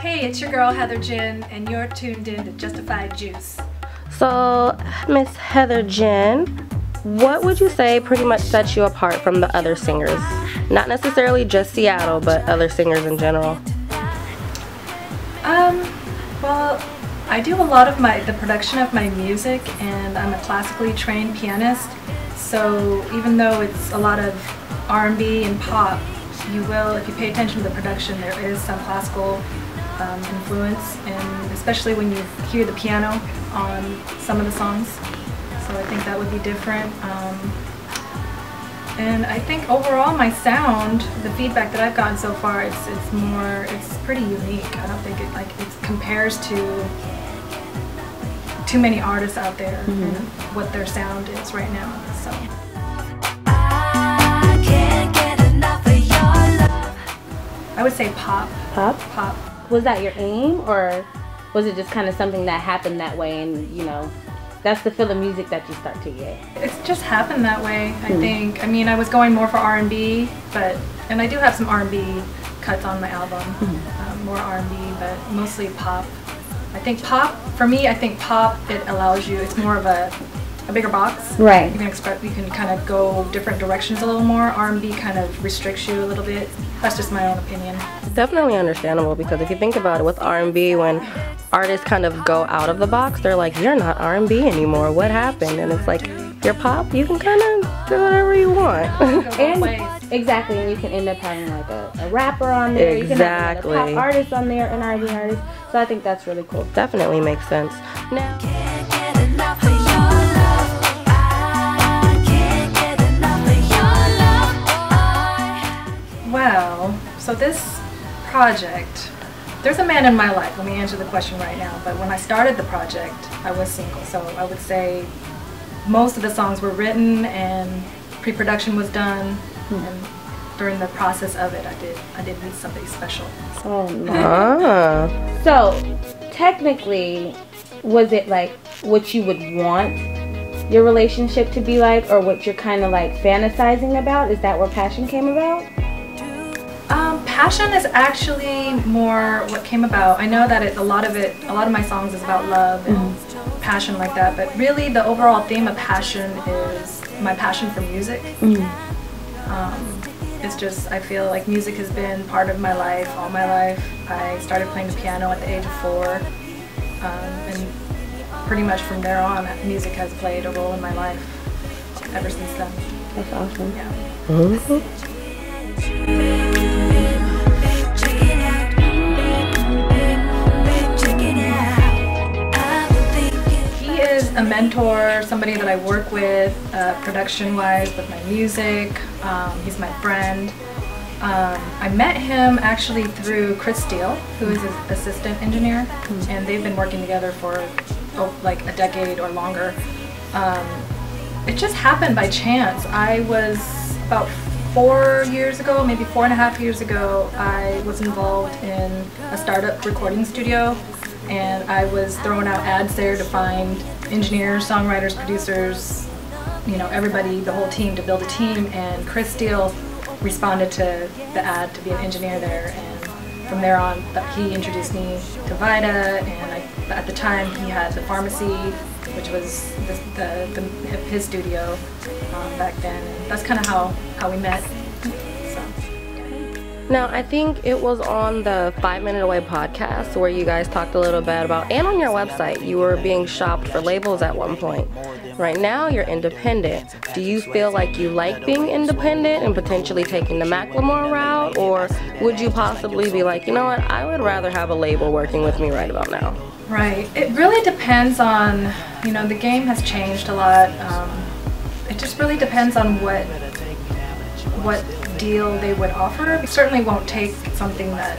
Hey, it's your girl Heather Jen, and you're tuned in to Justified Juice. So, Miss Heather Jen, what would you say pretty much sets you apart from the other singers? Not necessarily just Seattle, but other singers in general. Well, I do a lot of the production of my music, and I'm a classically trained pianist. So even though it's a lot of R&B and pop, you will, if you pay attention to the production, there is some classical influence, and especially when you hear the piano on some of the songs. So I think that would be different. And I think overall my sound, the feedback that I've gotten so far, it's pretty unique. I don't think it compares to too many artists out there and what their sound is right now. So I would say pop. Pop? Pop. Was that your aim, or was it just kind of something that happened that way, and you know, that's the feel of music that you start to get? It's just happened that way, I think. I mean, I was going more for R&B, and I do have some R&B cuts on my album, more R&B, but mostly pop. I think pop, for me, it allows you, it's more of a bigger box. Right. You can kind of go different directions a little more. R&B kind of restricts you a little bit. That's just my own opinion. Definitely understandable, because if you think about it, with R&B, when artists kind of go out of the box, they're like, you're not R&B anymore, what happened? And it's like, you're pop, you can kind of do whatever you want. And exactly, and you can end up having like a rapper on there, exactly. You can have a pop artist on there, an R&B artist, so I think that's really cool. Definitely makes sense. Now, well, so this project, there's a man in my life. Let me answer the question right now. But when I started the project, I was single. So I would say most of the songs were written and pre-production was done. And during the process of it, I did meet somebody special. Oh no. So technically, was it like what you would want your relationship to be like, or what you're kind of like fantasizing about? Is that where Passion came about? Passion is actually more what came about. I know that a lot of my songs is about love and passion like that, but really the overall theme of Passion is my passion for music. It's just, I feel like music has been part of my life, all my life. I started playing the piano at the age of 4, and pretty much from there on, music has played a role in my life ever since then. That's awesome. Yeah. A mentor, somebody that I work with production-wise with my music. He's my friend. I met him actually through Chris Steele, who is his assistant engineer, and they've been working together for like a decade or longer. It just happened by chance. I was about 4 years ago, maybe 4.5 years ago, I was involved in a startup recording studio, and I was throwing out ads there to find engineers, songwriters, producers, you know, everybody, the whole team, to build a team. And Chris Steele responded to the ad to be an engineer there, and from there on he introduced me to Vida, and at the time he had the Pharmacy, which was his studio back then, and that's kind of how we met. now, I think it was on the 5 Minute Away podcast where you guys talked a little bit about, and on your website, you were being shopped for labels at one point. Right now, you're independent. Do you feel like you like being independent and potentially taking the Macklemore route, or would you possibly be like, you know what, I would rather have a label working with me right about now? Right. It really depends on, you know, the game has changed a lot. It just really depends on what deal they would offer. You certainly won't take something that,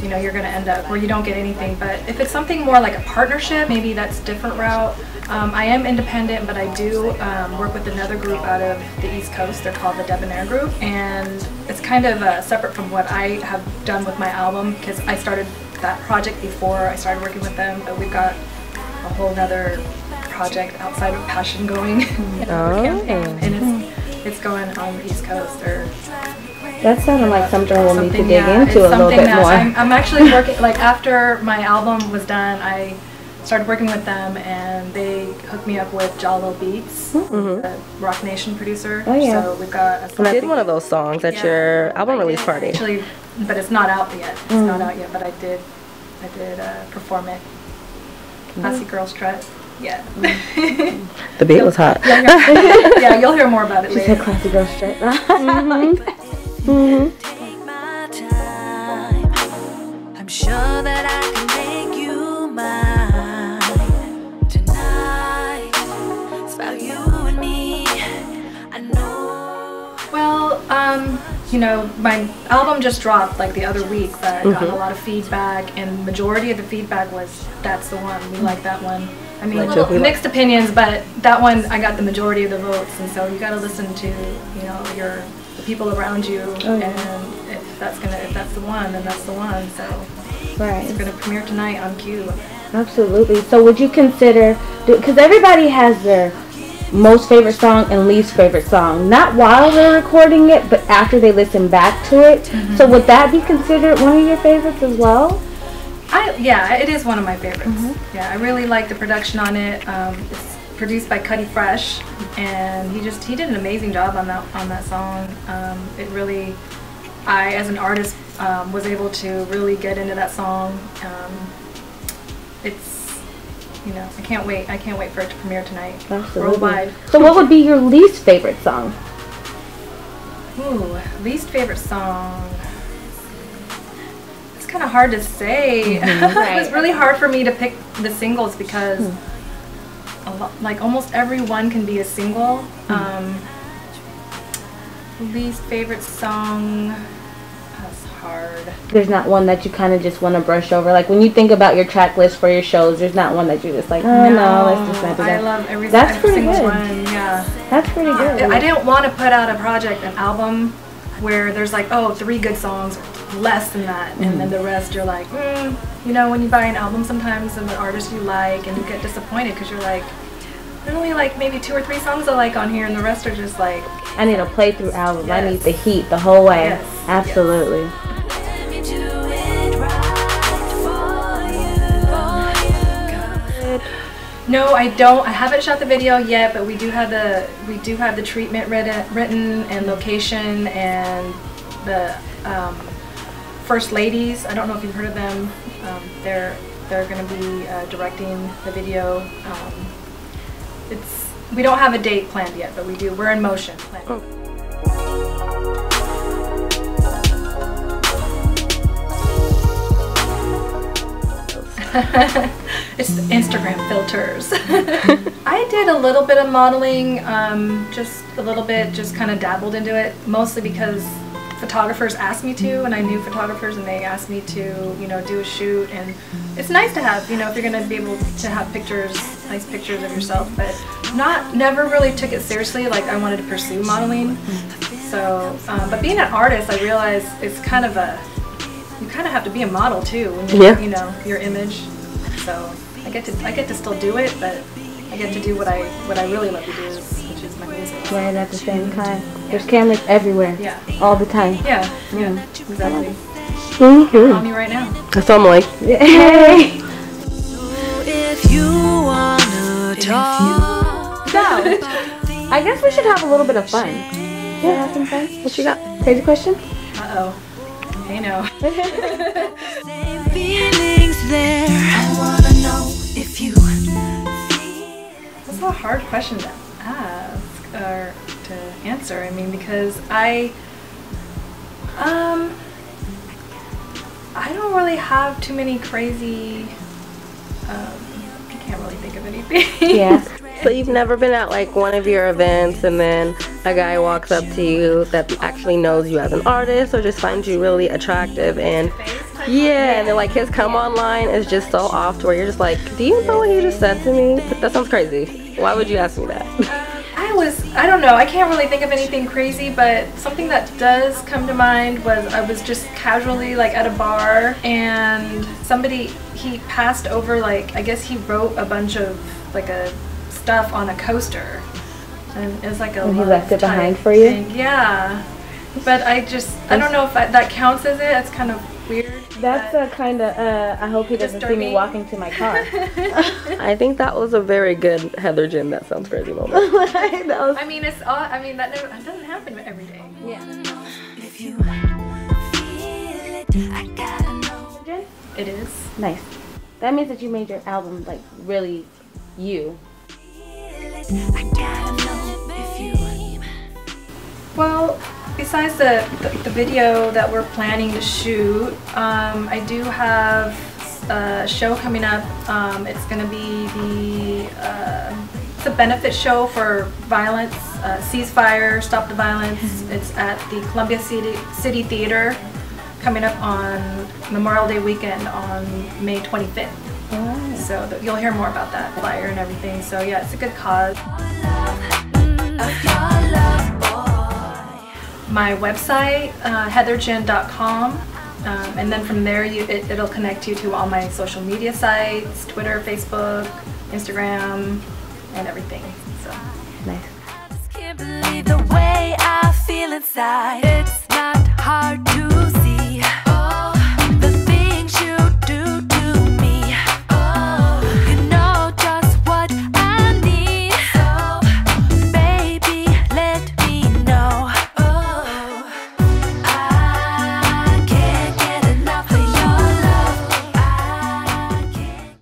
you know, you're going to end up where you don't get anything, but if it's something more like a partnership, maybe that's a different route. I am independent, but I do work with another group out of the East Coast. They're called the Debonair Group, and it's kind of separate from what I have done with my album, because I started that project before I started working with them, but we've got a whole nother project outside of Passion going campaign, and it's going on the East Coast. Or that sounded like something we'll need to dig yeah, into a little bit more. I'm actually working, like after my album was done, I started working with them, and they hooked me up with Jalil Beats, the Rock Nation producer. Oh yeah. So we've got a song. And I did one of those songs at your album release party. Actually, but it's not out yet. It's not out yet, but I did perform it. Classy Girl Strut. Yeah. The beat was hot. Yeah, you'll hear more about it She later. said Classy Girl Strut. Take my time. I'm sure that I can make you mine tonight. It's about you and me. I know. Well, you know, my album just dropped like the other week, but I got a lot of feedback, and majority of the feedback was, that's the one, we like that one. I mean, little mixed opinions, but that one, I got the majority of the votes, and so you got to listen to, you know, the people around you, and if that's the one, then that's the one. So it's gonna premiere tonight on Q. Absolutely. So would you consider, because everybody has their most favorite song and least favorite song, not while they're recording it, but after they listen back to it. So would that be considered one of your favorites as well? Yeah, it is one of my favorites. Yeah, I really like the production on it. It's produced by Cuddy Fresh, and he did an amazing job on that song. It really, I as an artist was able to really get into that song. It's, you know, I can't wait for it to premiere tonight. Absolutely. Worldwide. So what would be your least favorite song? Ooh, least favorite song. It's kind of hard to say. It was really hard for me to pick the singles because like almost every one can be a single. Least favorite song, that's hard. There's not one that you kind of just want to brush over. Like when you think about your track list for your shows, there's not one that you're just like, oh no, let's just not do that. I love every pretty single good. one. Yeah, that's pretty good. I didn't want to put out an album where there's like, oh, 3 good songs, or less than that, and then the rest you're like, you know, when you buy an album sometimes of an artist you like, and you get disappointed because you're like, there's only like maybe 2 or 3 songs I like on here, and the rest are just like, I need a playthrough album. I need the heat the whole way. Yes. Absolutely. Let me do it right for you. No, I don't. I haven't shot the video yet, but we do have the treatment written and location, and the First Ladies. I don't know if you've heard of them. They're going to be directing the video. We don't have a date planned yet, but we're in motion. It's the Instagram filters. I did a little bit of modeling, just a little bit, just kind of dabbled into it, mostly because photographers asked me to, and I knew photographers, and they asked me to, you know, do a shoot, and it's nice to have, you know, if you're going to be able to have pictures, nice pictures of yourself, but never really took it seriously, like I wanted to pursue modeling. So, but being an artist, I realized it's kind of you kind of have to be a model too, when you, you know, your image. So I get to still do it, but I get to do what I really love to do, which is my music. Right at the same time. There's cameras everywhere. Yeah. All the time. Yeah. Exactly. Mm-hmm. On me right now. So I'm like, hey. If you wanna talk. So, I guess we should have a little bit of fun. Yeah, have some fun. What you got? Crazy question? Uh-oh. Hey, no. Same feelings there. I wanna know if you That's a hard question to ask or to answer. I mean, because I don't really have too many crazy. I can't really think of anything. Yeah. so you've never been at like one of your events and then a guy walks up to you that actually knows you as an artist or just finds you really attractive, and and then like his come on line is just so off to where you're just like, do you know what he just said to me? That sounds crazy. Why would you ask me that? I don't know, I can't really think of anything crazy, but something that does come to mind was I was just casually like at a bar, and he passed over, like, I guess he wrote a bunch of like a stuff on a coaster, and it's like a And he love left it type behind for you? thing. Yeah, but I don't know if that counts as it. It's kind of weird. That's a kind of, I hope he doesn't see me disturbing. walking to my car. I think that was a very good Heather Jen That Sounds Crazy moment. That was, I mean, it's all. I mean, that doesn't happen every day. yeah. If you feel it, I gotta know. Jen? It is. Nice. That means that you made your album like really you. I gotta know if you. Well, besides the video that we're planning to shoot, I do have a show coming up. It's going to be it's a benefit show for violence, ceasefire, stop the violence. It's at the Columbia City Theater, coming up on Memorial Day weekend on May 25th. Alright. So you'll hear more about that flyer and everything. So yeah, it's a good cause. My website, heatherjen.com, and then from there it'll connect you to all my social media sites, Twitter, Facebook, Instagram, and everything. So Nice. I just can't believe the way I feel inside. It's